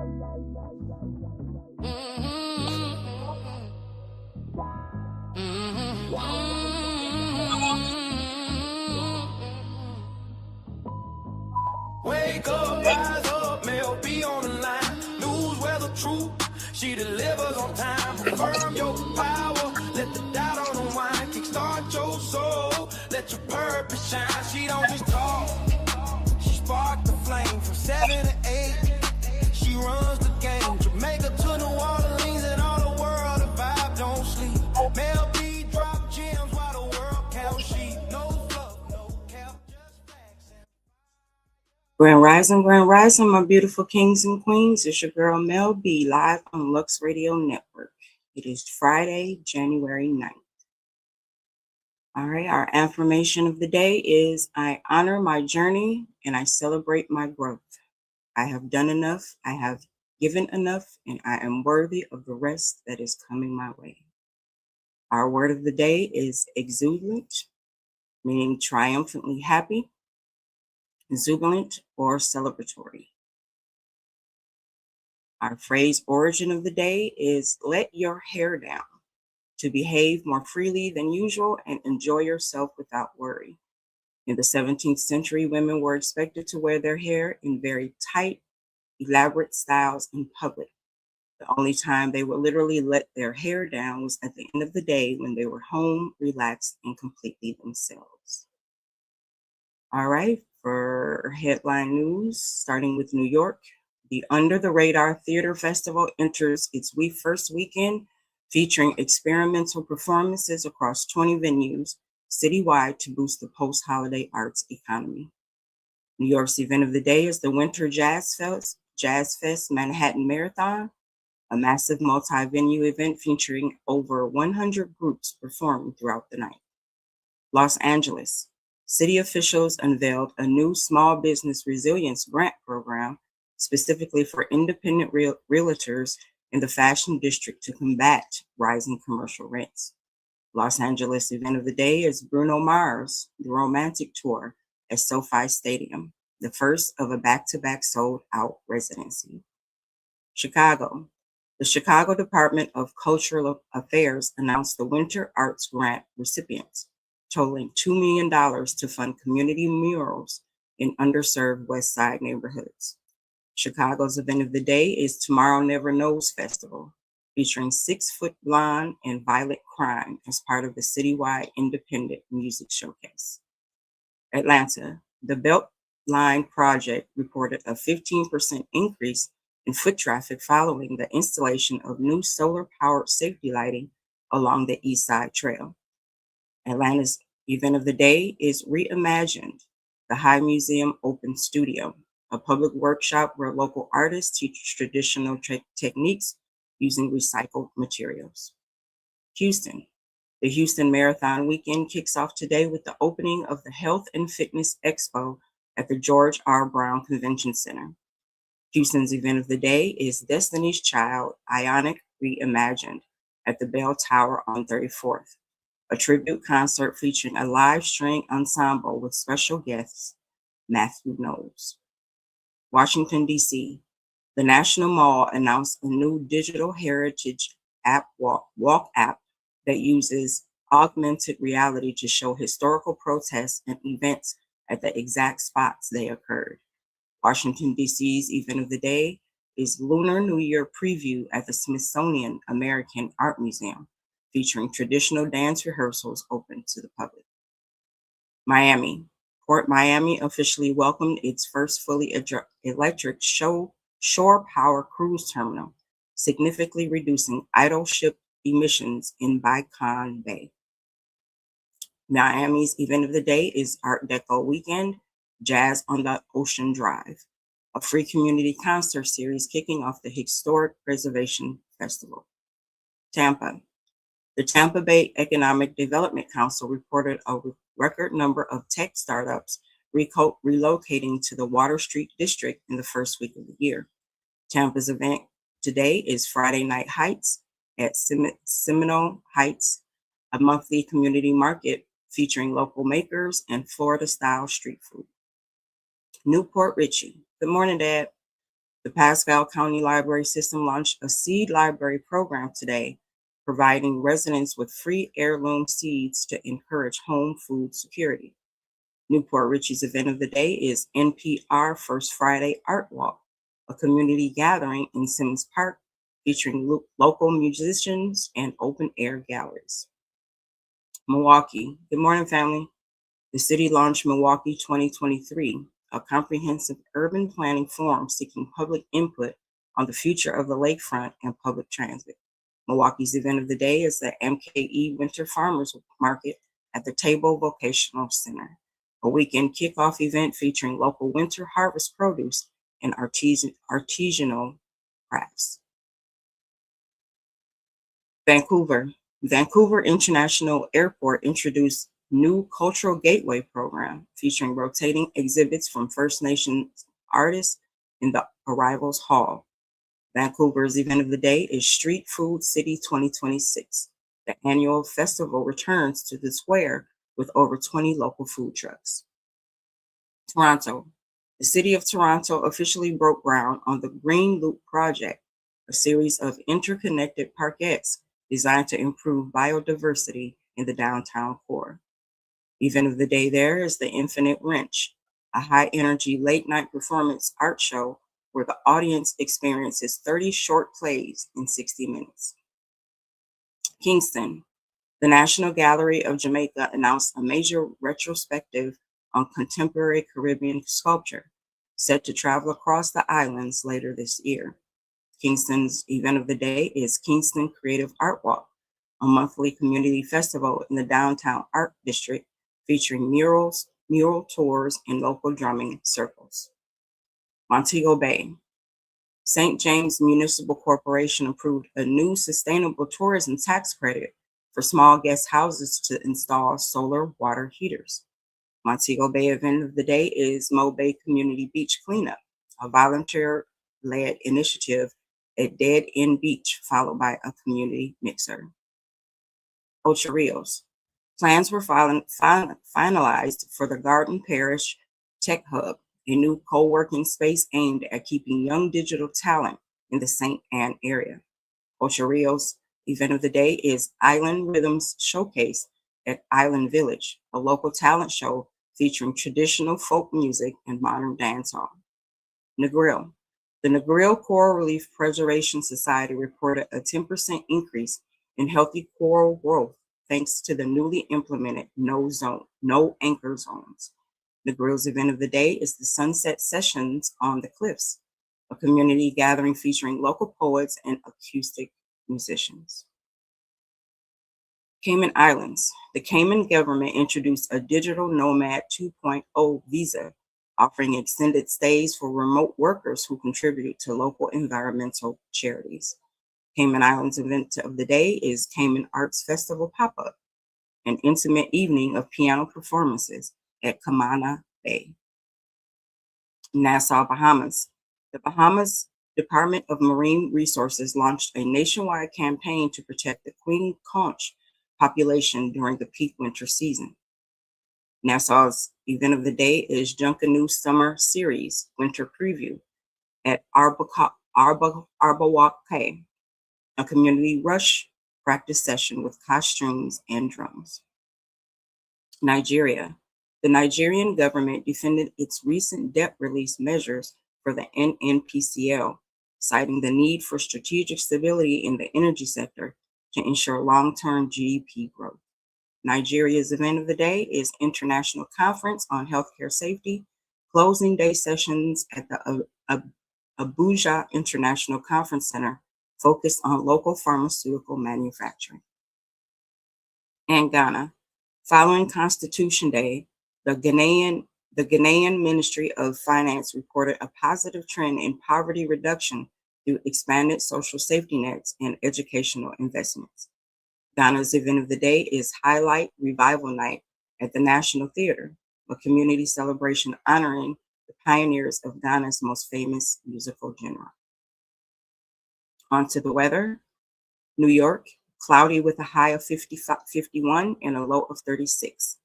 Wake up, rise up, Mell, be on the line. News, weather, truth, she delivers on time. Confirm your power, let the doubt unwind. Kickstart your soul, let your purpose shine. She don't just talk, she sparked the flame from 7 to 8. She runs the game, Jamaica to New Orleans and all the world. The vibe don't sleep. Mell B drop gems while the world counts sheep. No fluff, no cap, just facts. Grand Rising, my beautiful kings and queens. It's your girl Mell B, live on Lux Radio Network. It is Friday, January 9th. All right, our affirmation of the day is I honor my journey and I celebrate my growth. I have done enough, I have given enough, and I am worthy of the rest that is coming my way. Our word of the day is exuberant, meaning triumphantly happy, exuberant, or celebratory. Our phrase origin of the day is let your hair down, to behave more freely than usual and enjoy yourself without worry. In the 17th century, women were expected to wear their hair in very tight, elaborate styles in public. The only time they would literally let their hair down was at the end of the day when they were home, relaxed, and completely themselves. All right, for headline news, starting with New York, the Under the Radar Theater Festival enters its first weekend, featuring experimental performances across 20 venues citywide to boost the post-holiday arts economy. New York's event of the day is the Winter Jazz Fest Manhattan Marathon, a massive multi-venue event featuring over 100 groups performing throughout the night. Los Angeles, city officials unveiled a new small business resilience grant program specifically for independent realtors in the fashion district to combat rising commercial rents. Los Angeles event of the day is Bruno Mars, The Romantic Tour at SoFi Stadium, the first of a back-to-back sold-out residency. Chicago. The Chicago Department of Cultural Affairs announced the Winter Arts Grant recipients, totaling $2 million to fund community murals in underserved West Side neighborhoods. Chicago's event of the day is Tomorrow Never Knows Festival, featuring 6 Foot Blonde and Violent Crime as part of the citywide independent music showcase. Atlanta, the Beltline Project reported a 15% increase in foot traffic following the installation of new solar-powered safety lighting along the East Side Trail. Atlanta's event of the day is Reimagined, the High Museum Open Studio, a public workshop where local artists teach traditional techniques using recycled materials. Houston. The Houston Marathon weekend kicks off today with the opening of the Health and Fitness Expo at the George R. Brown Convention Center. Houston's event of the day is Destiny's Child Ionic Reimagined at the Bell Tower on 34th, a tribute concert featuring a live string ensemble with special guests Matthew Knowles. Washington, D.C. The National Mall announced a new digital heritage app walk app that uses augmented reality to show historical protests and events at the exact spots they occurred. Washington, D.C.'s event of the day is Lunar New Year Preview at the Smithsonian American Art Museum, featuring traditional dance rehearsals open to the public. Miami. Port Miami officially welcomed its first fully electric shore power cruise terminal, significantly reducing idle ship emissions in Bicon Bay. Miami's event of the day is Art Deco Weekend, Jazz on the Ocean Drive, a free community concert series kicking off the Historic Preservation Festival. Tampa. The Tampa Bay Economic Development Council reported a record number of tech startups relocating to the Water Street District in the first week of the year. Tampa's event today is Friday Night Heights at Seminole Heights, a monthly community market featuring local makers and Florida-style street food. Newport Richey. Good morning, Dad. The Pascal County Library System launched a seed library program today, providing residents with free heirloom seeds to encourage home food security. Newport Richie's event of the day is NPR First Friday Art Walk, a community gathering in Simmons Park featuring local musicians and open air galleries. Milwaukee. Good morning, family. The city launched Milwaukee 2023, a comprehensive urban planning forum seeking public input on the future of the lakefront and public transit. Milwaukee's event of the day is the MKE Winter Farmers Market at the Table Vocational Center, a weekend kickoff event featuring local winter harvest produce and artisanal crafts. Vancouver International Airport introduced new Cultural Gateway program featuring rotating exhibits from First Nations artists in the Arrivals Hall. Vancouver's event of the day is Street Food City 2026. The annual festival returns to the square with over 20 local food trucks. Toronto. The city of Toronto officially broke ground on the Green Loop project, a series of interconnected parkettes designed to improve biodiversity in the downtown core. Event of the day there is the Infinite Wrench, a high-energy late-night performance art show where the audience experiences 30 short plays in 60 minutes. Kingston. The National Gallery of Jamaica announced a major retrospective on contemporary Caribbean sculpture, set to travel across the islands later this year. Kingston's event of the day is Kingston Creative Art Walk, a monthly community festival in the downtown art district featuring murals, mural tours, and local drumming circles. Montego Bay. St. James Municipal Corporation approved a new sustainable tourism tax credit for small guest houses to install solar water heaters. Montego Bay event of the day is Mo Bay Community Beach Cleanup, a volunteer-led initiative at Dead End Beach, followed by a community mixer. Ocho Rios. Plans were finalized for the Garden Parish Tech Hub, a new co-working space aimed at keeping young digital talent in the St. Anne area. Ocho Rios event of the day is Island Rhythms Showcase at Island Village, a local talent show featuring traditional folk music and modern dancehall. Negril. The Negril Coral Reef Preservation Society reported a 10% increase in healthy coral growth thanks to the newly implemented no anchor zones. Negril's event of the day is the Sunset Sessions on the Cliffs, a community gathering featuring local poets and acoustic musicians. Cayman Islands. The Cayman government introduced a digital nomad 2.0 visa, offering extended stays for remote workers who contribute to local environmental charities. Cayman Islands event of the day is Cayman Arts Festival Pop-Up, an intimate evening of piano performances at Camana Bay. Nassau, Bahamas. The Bahamas Department of Marine Resources launched a nationwide campaign to protect the queen conch population during the peak winter season. Nassau's event of the day is Junkanoo Summer Series Winter Preview at Arbawak, a community rush practice session with costumes and drums. Nigeria. The Nigerian government defended its recent debt release measures for the NNPCL, citing the need for strategic stability in the energy sector to ensure long-term GDP growth. Nigeria's event of the day is International Conference on Healthcare Safety, closing day sessions at the Abuja International Conference Center focused on local pharmaceutical manufacturing. And Ghana. Following Constitution Day, the Ghanaian Ministry of Finance reported a positive trend in poverty reduction through expanded social safety nets and educational investments. Ghana's event of the day is Highlight Revival Night at the National Theater, a community celebration honoring the pioneers of Ghana's most famous musical genre. On to the weather. New York, cloudy with a high of 51 and a low of 36.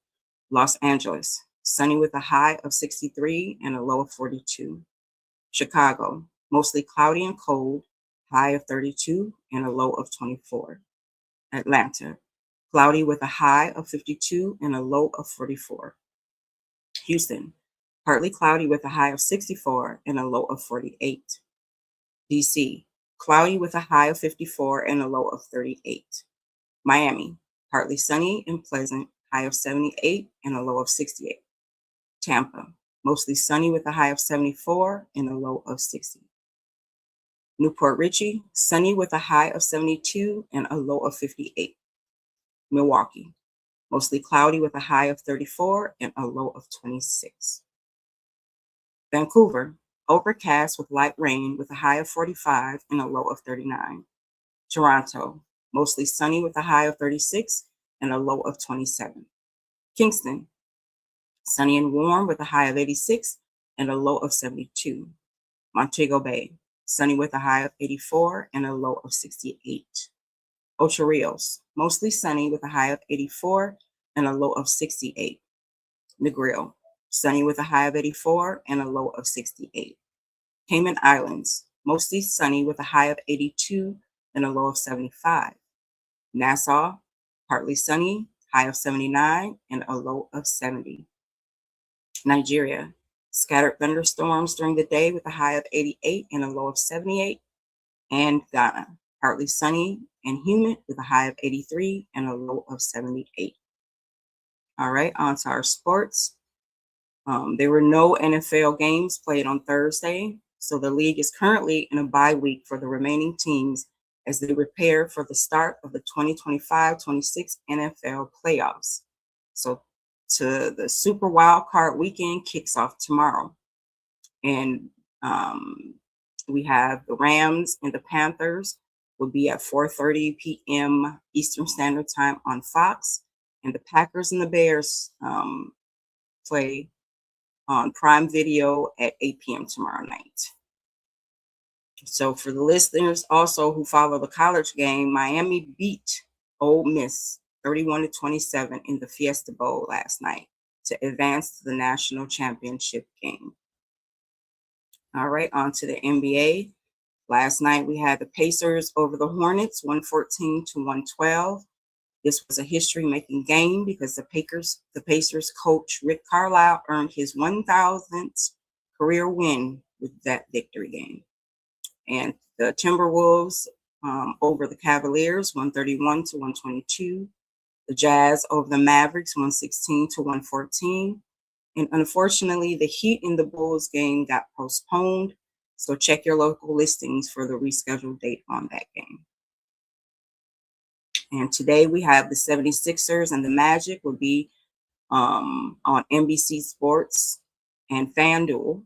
Los Angeles, sunny with a high of 63 and a low of 42. Chicago, mostly cloudy and cold, high of 32 and a low of 24. Atlanta, cloudy with a high of 52 and a low of 44. Houston, partly cloudy with a high of 64 and a low of 48. DC, cloudy with a high of 54 and a low of 38. Miami, partly sunny and pleasant, high of 78 and a low of 68. Tampa, mostly sunny with a high of 74 and a low of 60. Newport Richey, sunny with a high of 72 and a low of 58. Milwaukee, mostly cloudy with a high of 34 and a low of 26. Vancouver, overcast with light rain with a high of 45 and a low of 39. Toronto, mostly sunny with a high of 36 and a low of 27. Kingston, sunny and warm with a high of 86 and a low of 72. Montego Bay, sunny with a high of 84 and a low of 68. Ocho Rios, mostly sunny with a high of 84 and a low of 68. Negril, sunny with a high of 84 and a low of 68. Cayman Islands, mostly sunny with a high of 82 and a low of 75. Nassau, partly sunny, high of 79 and a low of 70. Nigeria, scattered thunderstorms during the day with a high of 88 and a low of 78. And Ghana, partly sunny and humid with a high of 83 and a low of 78. All right, on to our sports. There were no NFL games played on Thursday, so the league is currently in a bye week for the remaining teams as they prepare for the start of the 2025-26 NFL playoffs. So the Super Wild Card weekend kicks off tomorrow. And we have the Rams and the Panthers will be at 4:30 p.m. Eastern Standard Time on Fox. And the Packers and the Bears play on Prime Video at 8 p.m. tomorrow night. So for the listeners also who follow the college game, Miami beat Ole Miss 31-27 in the Fiesta Bowl last night to advance to the national championship game. All right, on to the NBA. Last night we had the Pacers over the Hornets, 114-112. This was a history-making game because the Pacers coach Rick Carlisle earned his 1,000th career win with that victory game. And the Timberwolves over the Cavaliers, 131-122. The Jazz over the Mavericks, 116-114. And unfortunately, the Heat and the Bulls game got postponed. So check your local listings for the rescheduled date on that game. And today we have the 76ers and the Magic will be on NBC Sports and FanDuel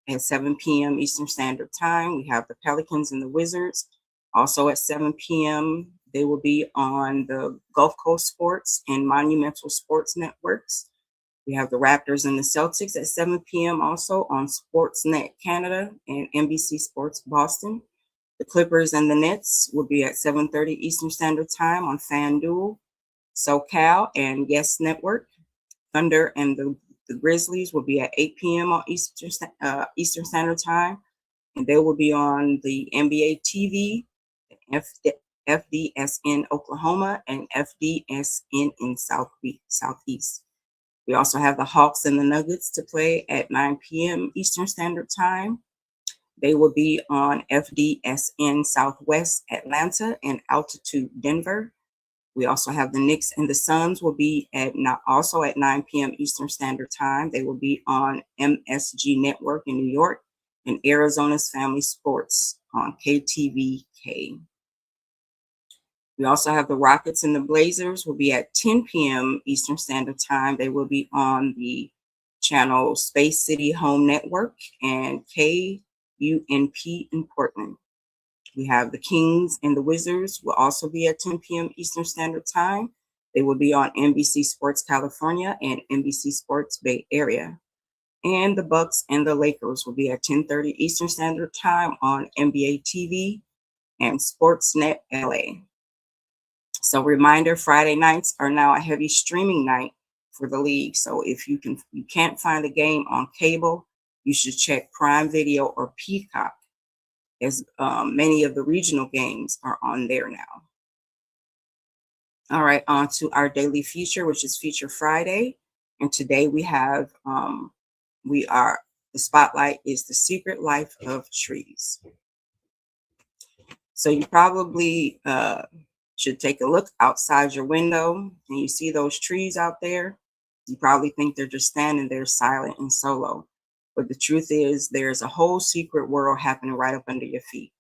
at 7 p.m. Eastern Standard Time. We have the Pelicans and the Wizards also at 7 p.m. They will be on the Gulf Coast Sports and Monumental Sports Networks. We have the Raptors and the Celtics at 7 p.m. also on Sportsnet Canada and NBC Sports Boston. The Clippers and the Nets will be at 7:30 Eastern Standard Time on FanDuel, SoCal, and Yes Network. Thunder and the Grizzlies will be at 8 p.m. on Eastern Standard Time, and they will be on the NBA TV, FDSN Oklahoma, and FDSN in Southeast. We also have the Hawks and the Nuggets to play at 9 p.m. Eastern Standard Time. They will be on FDSN Southwest Atlanta and Altitude Denver. We also have the Knicks and the Suns will be also at 9 p.m. Eastern Standard Time. They will be on MSG Network in New York and Arizona's Family Sports on KTVK. We also have the Rockets and the Blazers will be at 10 p.m. Eastern Standard Time. They will be on the channel Space City Home Network and KUNP in Portland. We have the Kings and the Wizards will also be at 10 p.m. Eastern Standard Time. They will be on NBC Sports California and NBC Sports Bay Area. And the Bucks and the Lakers will be at 10:30 Eastern Standard Time on NBA TV and Sportsnet LA. So reminder, Friday nights are now a heavy streaming night for the league. So if you can't find the game on cable, you should check Prime Video or Peacock. as many of the regional games are on there now. All right, on to our daily feature, which is Feature Friday. And today we have, the spotlight is The Secret Life of Trees. So you probably should take a look outside your window and you see those trees out there. You probably think they're just standing there silent and solo. But the truth is, there's a whole secret world happening right up under your feet.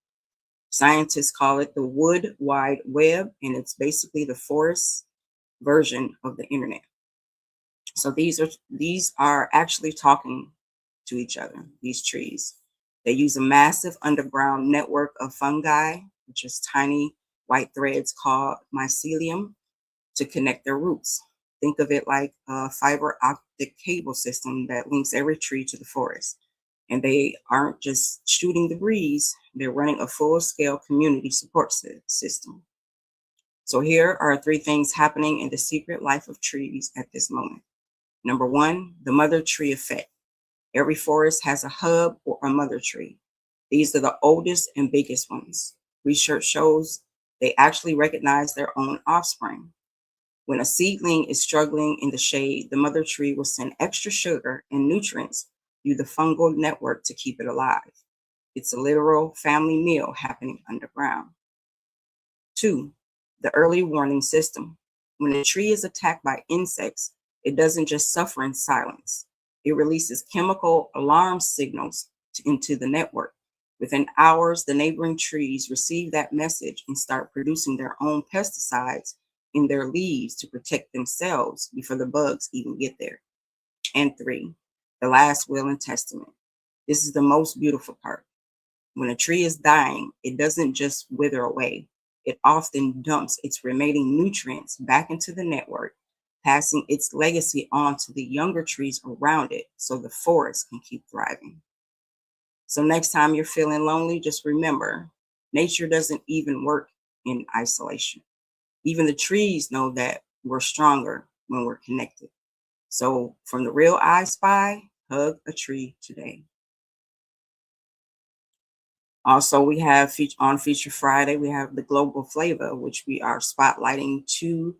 Scientists call it the Wood Wide Web, and it's basically the forest version of the internet. So these are actually talking to each other, these trees. They use a massive underground network of fungi, which is tiny white threads called mycelium, to connect their roots. Think of it like a fiber optic cable system that links every tree to the forest. And they aren't just shooting the breeze, they're running a full-scale community support system. So here are 3 things happening in the secret life of trees at this moment. Number 1, the mother tree effect. Every forest has a hub or a mother tree. These are the oldest and biggest ones. Research shows they actually recognize their own offspring. When a seedling is struggling in the shade, the mother tree will send extra sugar and nutrients through the fungal network to keep it alive. It's a literal family meal happening underground. 2, the early warning system. When a tree is attacked by insects, it doesn't just suffer in silence. It releases chemical alarm signals into the network. Within hours, the neighboring trees receive that message and start producing their own pesticides in their leaves to protect themselves before the bugs even get there. And 3, the last will and testament. This is the most beautiful part. When a tree is dying, it doesn't just wither away. It often dumps its remaining nutrients back into the network, passing its legacy on to the younger trees around it so the forest can keep thriving. So next time you're feeling lonely, just remember, nature doesn't even work in isolation. Even the trees know that we're stronger when we're connected. So from the Real I Spy, hug a tree today. Also, we have on Feature Friday, we have the Global Flavor, which we are spotlighting 2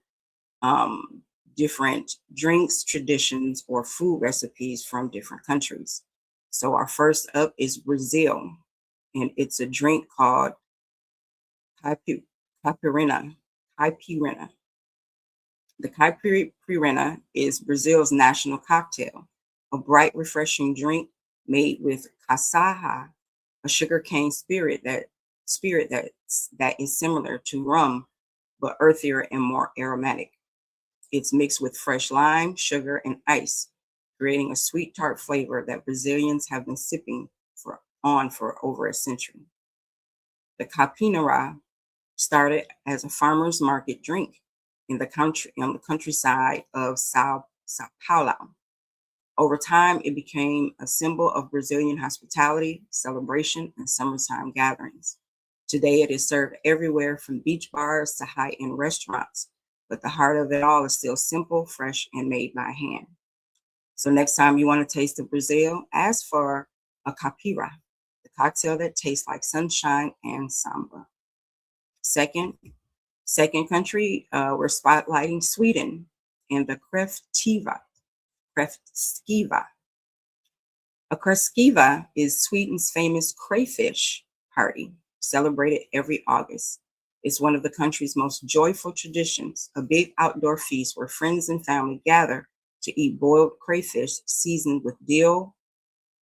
different drinks, traditions, or food recipes from different countries. So our first up is Brazil, and it's a drink called caipirinha. Caipirinha. The caipirinha is Brazil's national cocktail, a bright, refreshing drink made with caçaça, a sugarcane that is similar to rum, but earthier and more aromatic. It's mixed with fresh lime, sugar, and ice, creating a sweet tart flavor that Brazilians have been sipping for over a century. The caipirinha started as a farmer's market drink on the countryside of Sao Paulo. Over time, it became a symbol of Brazilian hospitality, celebration, and summertime gatherings. Today, it is served everywhere from beach bars to high-end restaurants, but the heart of it all is still simple, fresh, and made by hand. So next time you want to taste of Brazil, ask for a caipira, the cocktail that tastes like sunshine and samba. Second country, we're spotlighting Sweden and the kräftskiva. A kräftskiva is Sweden's famous crayfish party, celebrated every August. It's one of the country's most joyful traditions, a big outdoor feast where friends and family gather to eat boiled crayfish seasoned with dill,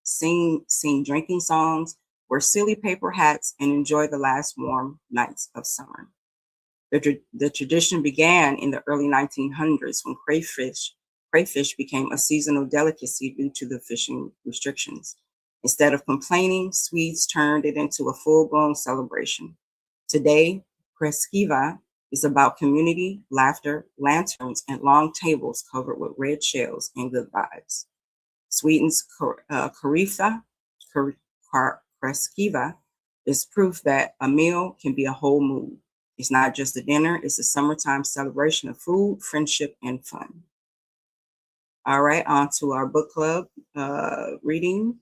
sing drinking songs, wear silly paper hats, and enjoy the last warm nights of summer. The tradition began in the early 1900s when crayfish became a seasonal delicacy due to the fishing restrictions. Instead of complaining, Swedes turned it into a full-blown celebration. Today, Kräftskiva is about community, laughter, lanterns, and long tables covered with red shells and good vibes. Sweden's Kräftskiva is proof that a meal can be a whole mood. It's not just a dinner, it's a summertime celebration of food, friendship, and fun. All right, on to our book club reading.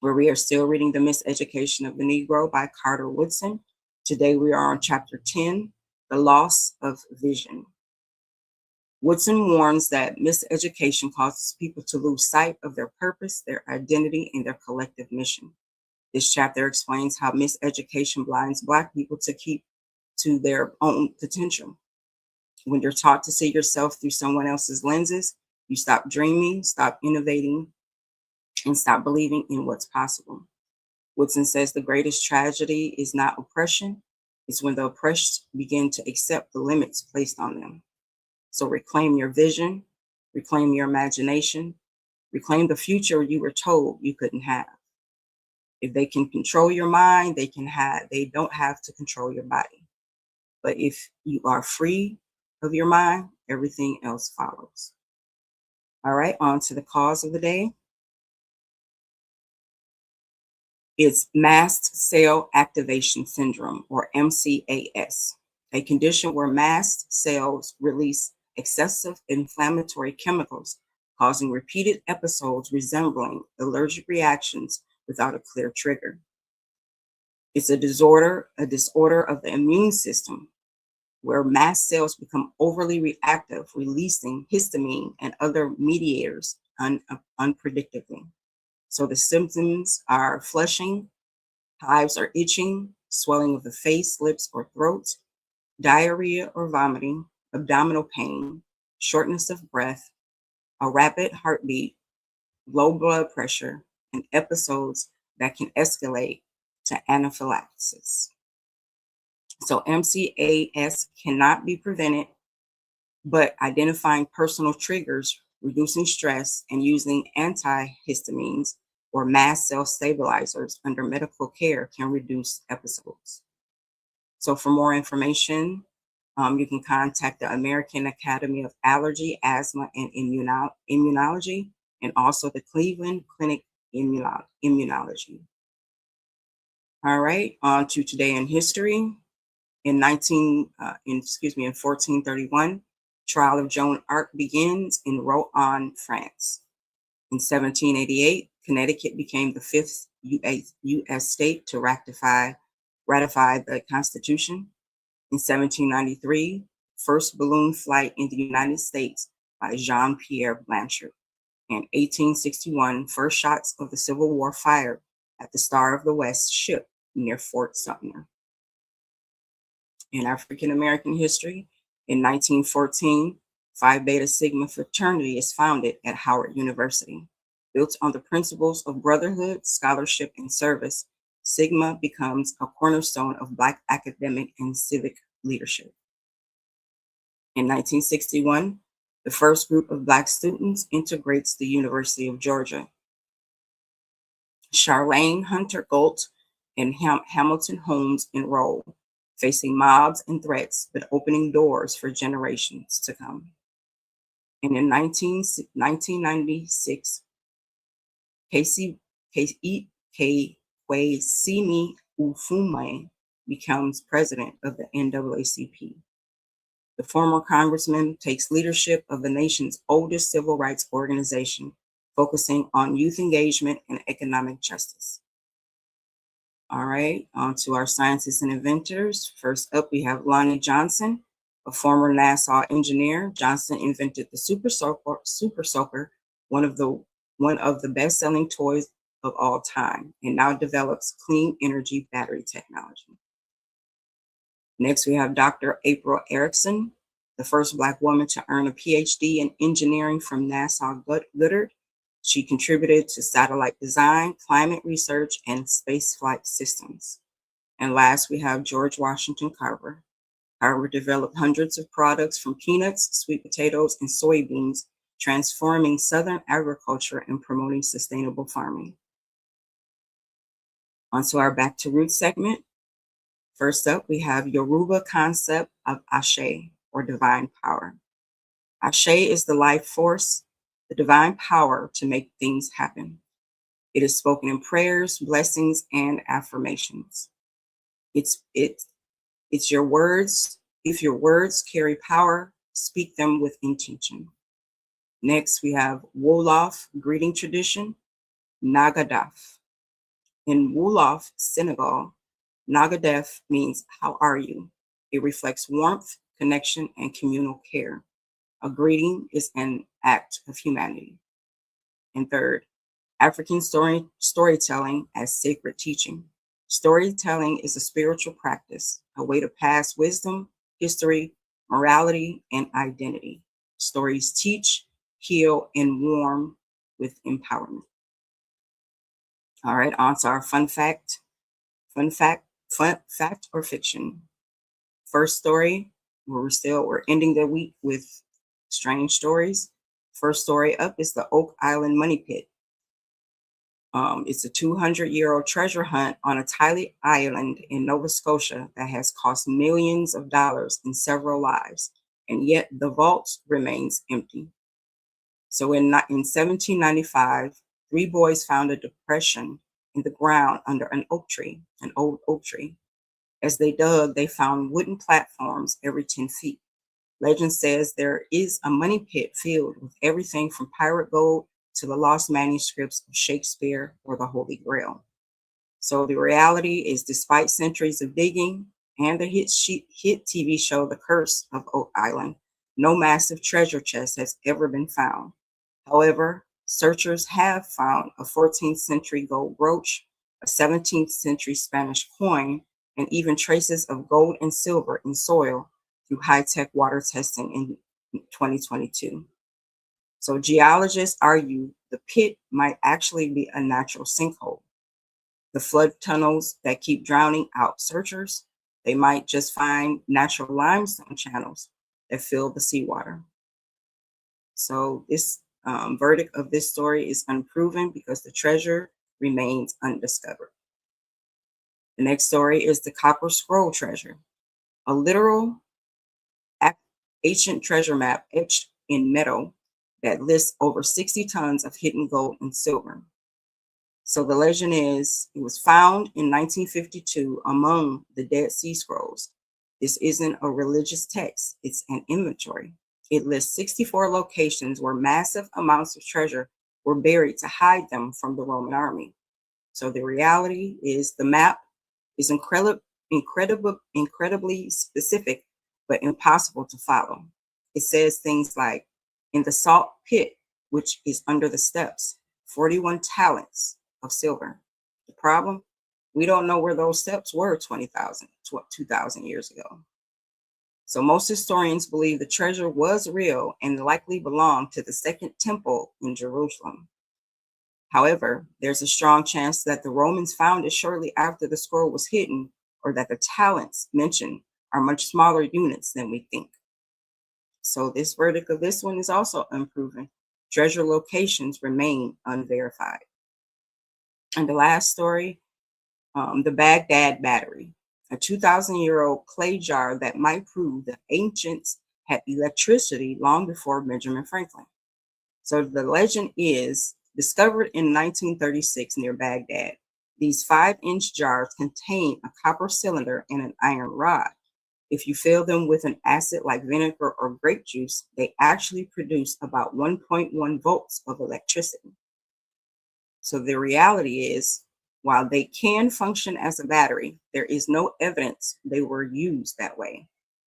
where we are still reading The Miseducation of the Negro by Carter Woodson. Today we are on chapter 10, The Loss of Vision. Woodson warns that miseducation causes people to lose sight of their purpose, their identity, and their collective mission. This chapter explains how miseducation blinds Black people to keep to their own potential. When you're taught to see yourself through someone else's lenses, you stop dreaming, stop innovating, and stop believing in what's possible. Woodson says the greatest tragedy is not oppression, it's when the oppressed begin to accept the limits placed on them. So reclaim your vision, reclaim your imagination, reclaim the future you were told you couldn't have. If they can control your mind, they don't have to control your body. But if you are free of your mind, everything else follows. All right, on to the cause of the day. It's mast cell activation syndrome, or MCAS, a condition where mast cells release excessive inflammatory chemicals, causing repeated episodes resembling allergic reactions without a clear trigger. It's a disorder of the immune system where mast cells become overly reactive, releasing histamine and other mediators unpredictably. So the symptoms are flushing, hives or itching, swelling of the face, lips, or throat, diarrhea or vomiting, abdominal pain, shortness of breath, a rapid heartbeat, low blood pressure, and episodes that can escalate to anaphylaxis. So MCAS cannot be prevented, but identifying personal triggers, reducing stress, and using antihistamines or mast cell stabilizers under medical care can reduce episodes. So for more information, you can contact the American Academy of Allergy, Asthma, and Immunology, and also the Cleveland Clinic Immunology. All right, on to today in history. In 1431, trial of Joan Arc begins in Rouen, France. In 1788, Connecticut became the fifth U.S. state to ratify the Constitution. In 1793, first balloon flight in the United States by Jean-Pierre Blanchard. In 1861, first shots of the Civil War fired at the Star of the West ship near Fort Sumter. In African American history, in 1914, Phi Beta Sigma fraternity is founded at Howard University. Built on the principles of brotherhood, scholarship, and service, Sigma becomes a cornerstone of Black academic and civic leadership. In 1961, the first group of Black students integrates the University of Georgia. Charlene Hunter Galt and Hamilton Holmes enroll, facing mobs and threats, but opening doors for generations to come. And in 1996, Kwesimi Ufume becomes president of the NAACP. The former congressman takes leadership of the nation's oldest civil rights organization, focusing on youth engagement and economic justice. All right, on to our scientists and inventors. First up, we have Lonnie Johnson, a former NASA engineer. Johnson invented the Super Soaker, one of the best-selling toys of all time, and now develops clean energy battery technology. Next, we have Dr. April Erickson, the first Black woman to earn a PhD in engineering from NASA Goddard. She contributed to satellite design, climate research, and spaceflight systems. And last, we have George Washington Carver. Carver developed hundreds of products from peanuts, sweet potatoes, and soybeans, transforming Southern agriculture and promoting sustainable farming. On to our Back to Roots segment. First up, we have Yoruba concept of Ashe, or divine power. Ashe is the life force, the divine power to make things happen. It is spoken in prayers, blessings, and affirmations. It's your words. If your words carry power, speak them with intention. Next, we have Wolof greeting tradition, Nagadaf. In Wolof, Senegal, Nagadef means how are you? It reflects warmth, connection, and communal care. A greeting is an act of humanity. And third, African storytelling as sacred teaching. Storytelling is a spiritual practice, a way to pass wisdom, history, morality, and identity. Stories teach, heal, and warm with empowerment. All right, on to our fun fact. Fun fact or fiction. First story, we're ending the week with strange stories. First story up is the Oak Island Money Pit. It's a 200-year-old treasure hunt on a tiny island in Nova Scotia that has cost millions of dollars and several lives, and yet the vault remains empty. So in 1795, three boys found a depression in the ground under an old oak tree. As they dug, they found wooden platforms every 10 feet. Legend says there is a money pit filled with everything from pirate gold to the lost manuscripts of Shakespeare or the Holy Grail. So the reality is, despite centuries of digging and the hit TV show The Curse of Oak Island, no massive treasure chest has ever been found. However, searchers have found a 14th century gold brooch, a 17th century Spanish coin, and even traces of gold and silver in soil through high-tech water testing in 2022. So geologists argue the pit might actually be a natural sinkhole. The flood tunnels that keep drowning out searchers, they might just find natural limestone channels that fill the seawater. So this verdict of this story is unproven because the treasure remains undiscovered. The next story is the Copper Scroll treasure, a literal ancient treasure map etched in metal that lists over 60 tons of hidden gold and silver. So the legend is, it was found in 1952 among the Dead Sea Scrolls. This isn't a religious text, it's an inventory. It lists 64 locations where massive amounts of treasure were buried to hide them from the Roman army. So the reality is the map is incredibly specific, but impossible to follow. It says things like, in the salt pit, which is under the steps, 41 talents of silver. The problem, we don't know where those steps were 2,000 years ago. So most historians believe the treasure was real and likely belonged to the Second Temple in Jerusalem. However, there's a strong chance that the Romans found it shortly after the scroll was hidden, or that the talents mentioned are much smaller units than we think. So this verdict of this one is also unproven. Treasure locations remain unverified. And the last story, the Baghdad Battery, a 2,000-year-old clay jar that might prove that ancients had electricity long before Benjamin Franklin. So the legend is, discovered in 1936 near Baghdad, these 5-inch jars contain a copper cylinder and an iron rod. If you fill them with an acid like vinegar or grape juice, they actually produce about 1.1 volts of electricity. So the reality is, while they can function as a battery, there is no evidence they were used that way.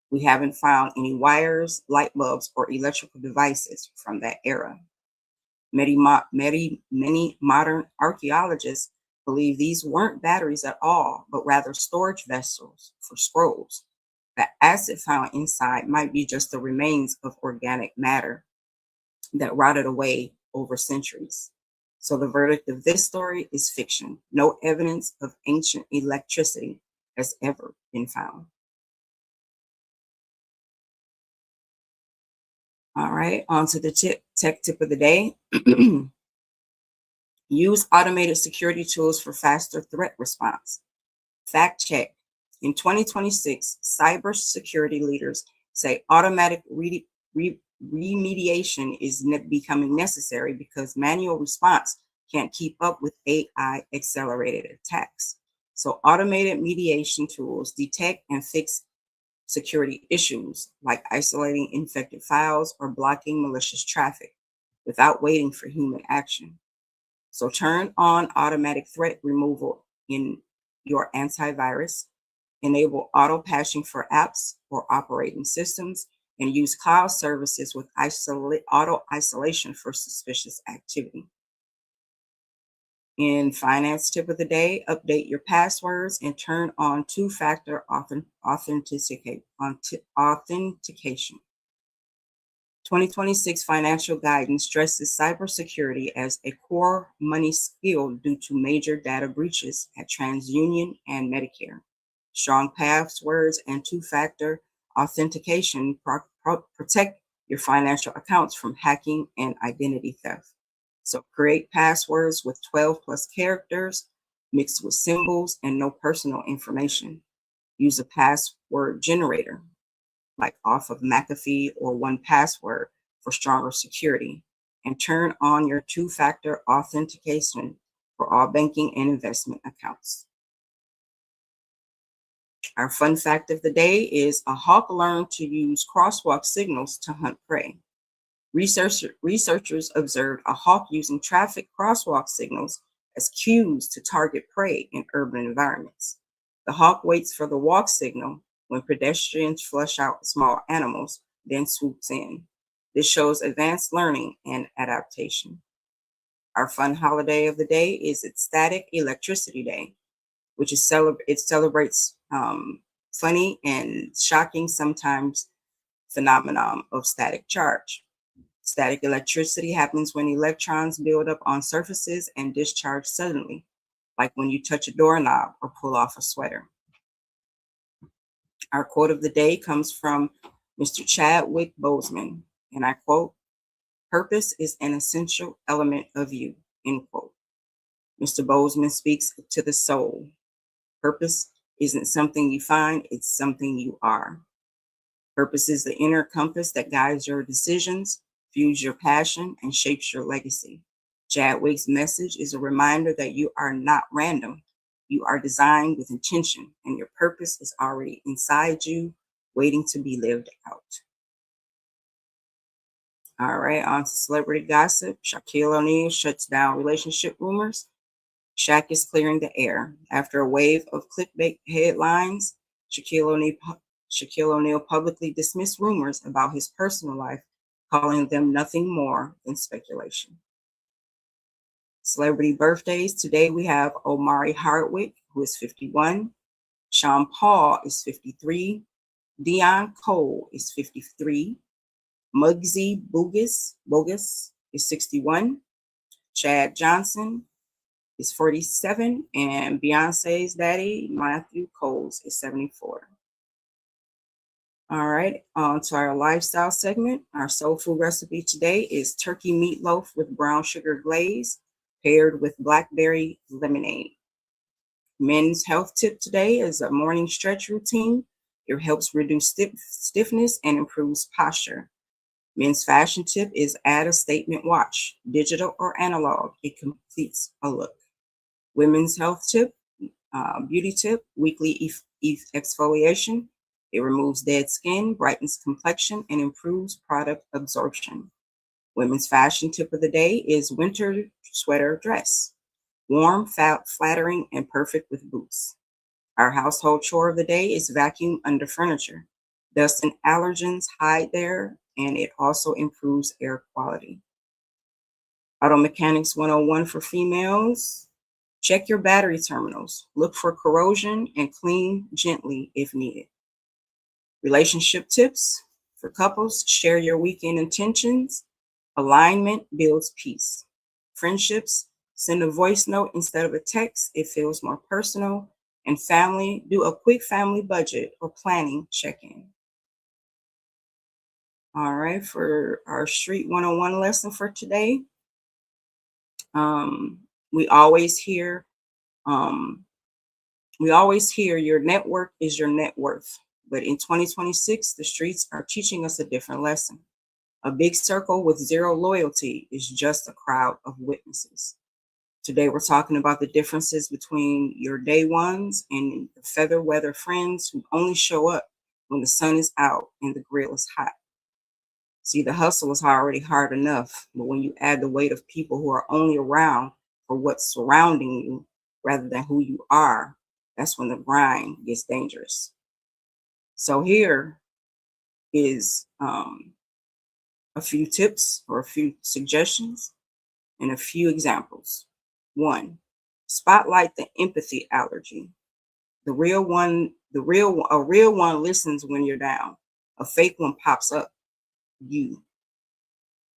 We haven't found any wires, light bulbs, or electrical devices from that era. Many modern archaeologists believe these weren't batteries at all, but rather storage vessels for scrolls. The acid found inside might be just the remains of organic matter that rotted away over centuries. So the verdict of this story is fiction. No evidence of ancient electricity has ever been found. All right, on to the tech tip of the day. Use automated security tools for faster threat response. Fact check. In 2026, cybersecurity leaders say automatic remediation is becoming necessary because manual response can't keep up with AI accelerated attacks. So automated mediation tools detect and fix security issues like isolating infected files or blocking malicious traffic without waiting for human action. So turn on automatic threat removal in your antivirus, enable auto patching for apps or operating systems, and use cloud services with auto isolation for suspicious activity. In finance tip of the day, update your passwords and turn on two-factor authentication. 2026 financial guidance stresses cybersecurity as a core money skill due to major data breaches at TransUnion and Medicare. Strong passwords and two-factor authentication protect your financial accounts from hacking and identity theft. So create passwords with 12 plus characters mixed with symbols and no personal information. Use a password generator like off of McAfee or 1Password for stronger security, and turn on your two-factor authentication for all banking and investment accounts. Our fun fact of the day is a hawk learned to use crosswalk signals to hunt prey. Researchers observed a hawk using traffic crosswalk signals as cues to target prey in urban environments. The hawk waits for the walk signal when pedestrians flush out small animals, then swoops in. This shows advanced learning and adaptation. Our fun holiday of the day is its Static Electricity Day, which is it celebrates funny and shocking sometimes phenomenon of static charge. Static electricity happens when electrons build up on surfaces and discharge suddenly, like when you touch a doorknob or pull off a sweater. Our quote of the day comes from Mr. Chadwick Boseman, and I quote, "Purpose is an essential element of you," end quote. Mr. Boseman speaks to the soul. Purpose isn't something you find, it's something you are. Purpose is the inner compass that guides your decisions, fuels your passion, and shapes your legacy. Chadwick's message is a reminder that you are not random. You are designed with intention, and your purpose is already inside you, waiting to be lived out. All right, on to celebrity gossip. Shaquille O'Neal shuts down relationship rumors. Shaq is clearing the air. After a wave of clickbait headlines, Shaquille O'Neal publicly dismissed rumors about his personal life, calling them nothing more than speculation. Celebrity birthdays. Today we have Omari Hardwick, who is 51. Sean Paul is 53. Dion Cole is 53. Muggsy Bogus is 61. Chad Johnson is 47. And Beyonce's daddy, Matthew Coles, is 74. All right, on to our lifestyle segment. Our soul food recipe today is turkey meatloaf with brown sugar glaze paired with blackberry lemonade. Men's health tip today is a morning stretch routine. It helps reduce stiffness and improves posture. Men's fashion tip is add a statement watch, digital or analog. It completes a look. Women's health tip, beauty tip, weekly exfoliation. It removes dead skin, brightens complexion, and improves product absorption. Women's fashion tip of the day is winter sweater dress. Warm, flattering, and perfect with boots. Our household chore of the day is vacuum under furniture. Dust and allergens hide there, and it also improves air quality. Auto Mechanics 101 for females. Check your battery terminals. Look for corrosion and clean gently if needed. Relationship tips for couples. Share your weekend intentions. Alignment builds peace. Friendships. Send a voice note instead of a text. It feels more personal. And family. Do a quick family budget or planning check-in. All right, for our Street 101 lesson for today, we always hear your network is your net worth. But in 2026, the streets are teaching us a different lesson. A big circle with zero loyalty is just a crowd of witnesses. Today, we're talking about the differences between your day ones and the feather weather friends who only show up when the sun is out and the grill is hot. See, the hustle is already hard enough, but when you add the weight of people who are only around for what's surrounding you, rather than who you are, that's when the grind gets dangerous. So here is a few tips or a few suggestions and a few examples. One, spotlight the empathy allergy. A real one listens when you're down. A fake one pops up. You.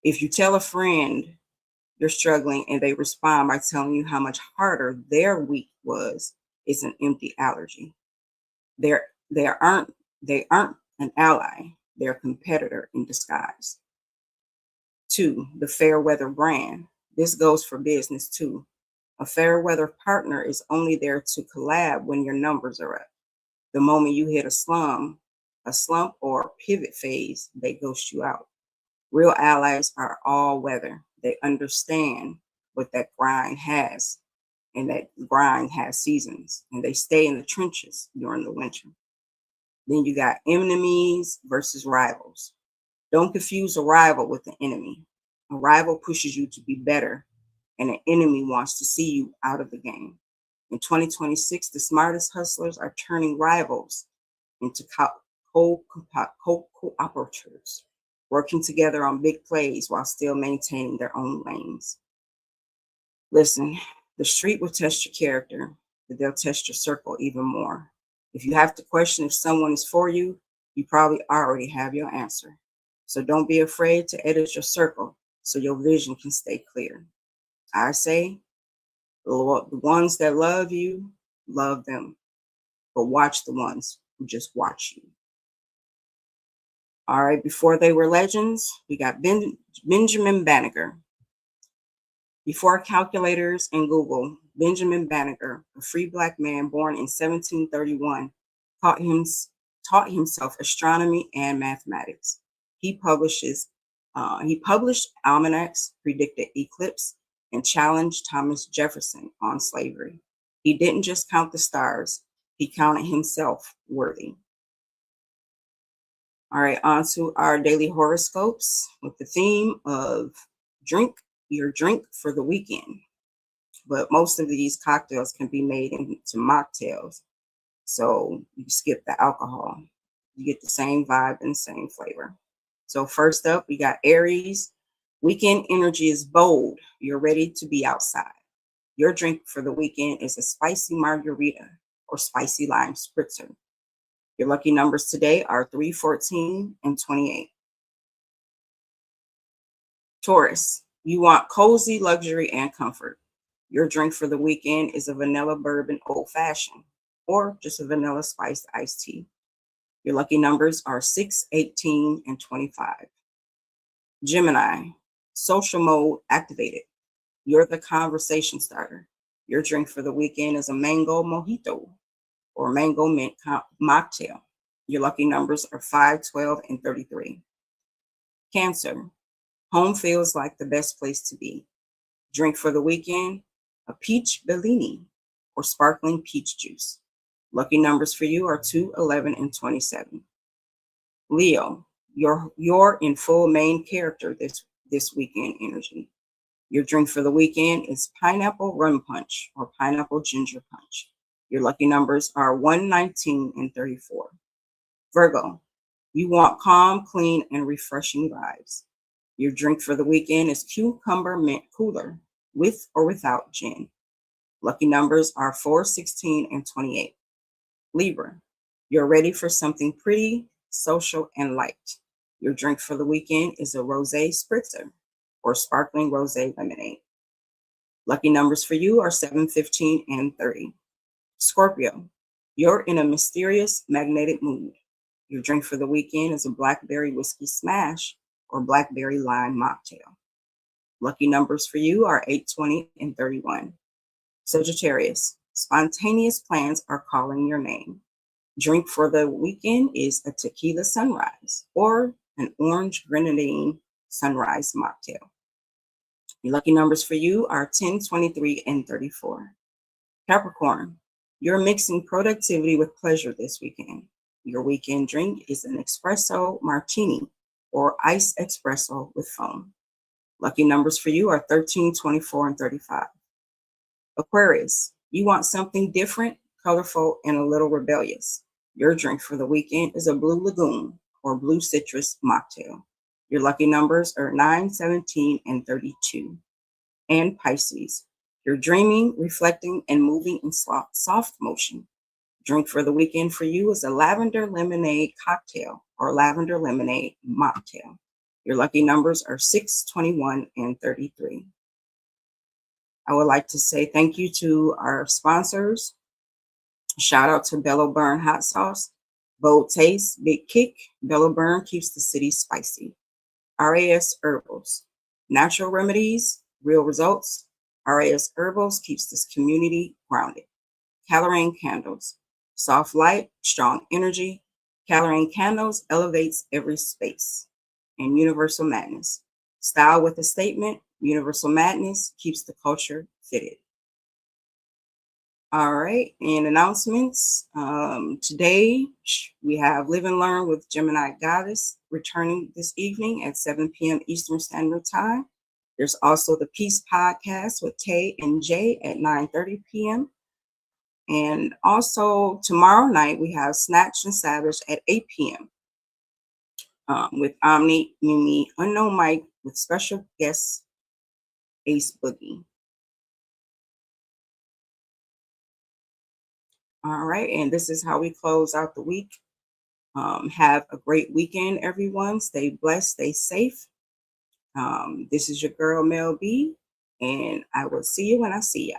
If you tell a friend you're struggling and they respond by telling you how much harder their week was, it's an empty allergy. They're they aren't they aren't an ally. They're a competitor in disguise. Two, the fair weather brand. This goes for business too. A fair weather partner is only there to collab when your numbers are up. The moment you hit a slump or pivot phase, they ghost you out. Real allies are all weather. They understand what that grind has, and that grind has seasons, and they stay in the trenches during the winter. Then you got enemies versus rivals. Don't confuse a rival with an enemy. A rival pushes you to be better, and an enemy wants to see you out of the game. In 2026, the smartest hustlers are turning rivals into cooperators, working together on big plays while still maintaining their own lanes. Listen, the street will test your character, but they'll test your circle even more. If you have to question if someone is for you, you probably already have your answer. So don't be afraid to edit your circle so your vision can stay clear. I say, the ones that love you, love them, but watch the ones who just watch you. All right, before they were legends, we got Benjamin Banneker. Before calculators and Google, Benjamin Banneker, a free black man born in 1731, taught, him, taught himself astronomy and mathematics. He published almanacs, predicted eclipse, and challenged Thomas Jefferson on slavery. He didn't just count the stars, he counted himself worthy. All right, on to our daily horoscopes with the theme of drink your drink for the weekend. But most of these cocktails can be made into mocktails. So you skip the alcohol. You get the same vibe and same flavor. So first up, we got Aries. Weekend energy is bold. You're ready to be outside. Your drink for the weekend is a spicy margarita or spicy lime spritzer. Your lucky numbers today are 3, 14, and 28. Taurus, you want cozy luxury and comfort. Your drink for the weekend is a vanilla bourbon old fashioned or just a vanilla spiced iced tea. Your lucky numbers are 6, 18, and 25. Gemini, social mode activated. You're the conversation starter. Your drink for the weekend is a mango mojito or mango mint mocktail. Your lucky numbers are 5, 12, and 33. Cancer, home feels like the best place to be. Drink for the weekend, a peach Bellini or sparkling peach juice. Lucky numbers for you are 2, 11, and 27. Leo, you're in full main character this weekend energy. Your drink for the weekend is pineapple rum punch or pineapple ginger punch. Your lucky numbers are 1, 19, and 34. Virgo, you want calm, clean, and refreshing vibes. Your drink for the weekend is cucumber mint cooler with or without gin. Lucky numbers are 4, 16, and 28. Libra, you're ready for something pretty, social, and light. Your drink for the weekend is a rosé spritzer or sparkling rosé lemonade. Lucky numbers for you are 7, 15, and 30. Scorpio, you're in a mysterious, magnetic mood. Your drink for the weekend is a blackberry whiskey smash or blackberry lime mocktail. Lucky numbers for you are 8, 20, and 31. Sagittarius, spontaneous plans are calling your name. Drink for the weekend is a tequila sunrise or an orange grenadine sunrise mocktail. Your lucky numbers for you are 10, 23, and 34. Capricorn, you're mixing productivity with pleasure this weekend. Your weekend drink is an espresso martini or iced espresso with foam. Lucky numbers for you are 13, 24, and 35. Aquarius, You want something different, colorful, and a little rebellious. Your drink for the weekend is a Blue Lagoon or Blue Citrus mocktail. Your lucky numbers are 9, 17, and 32. And Pisces. You're dreaming, reflecting, and moving in soft motion. Drink for the weekend for you is a lavender lemonade cocktail or lavender lemonade mocktail. Your lucky numbers are 6, 21, and 33. I would like to say thank you to our sponsors. Shout out to Bello Burn Hot Sauce, Bold Taste, Big Kick. Bello Burn keeps the city spicy. RAS Herbals, natural remedies, real results. RAS Herbals keeps this community grounded. Colorine Candles, soft light, strong energy. Colorine Candles elevates every space. And Universal Madness, style with a statement. Universal Madness keeps the culture fitted. All right, and announcements. Today we have Live and Learn with Gemini Goddess returning this evening at 7 p.m. Eastern Standard Time. There's also the Peace Podcast with Tay and Jay at 9:30 p.m. And also tomorrow night we have Snatch and Savage at 8 p.m. With Omni, Mimi, Unknown Mike with special guest Ace Boogie. All right, and this is how we close out the week. Have a great weekend, everyone. Stay blessed, stay safe. This is your girl, Mel B, and I will see you when I see ya.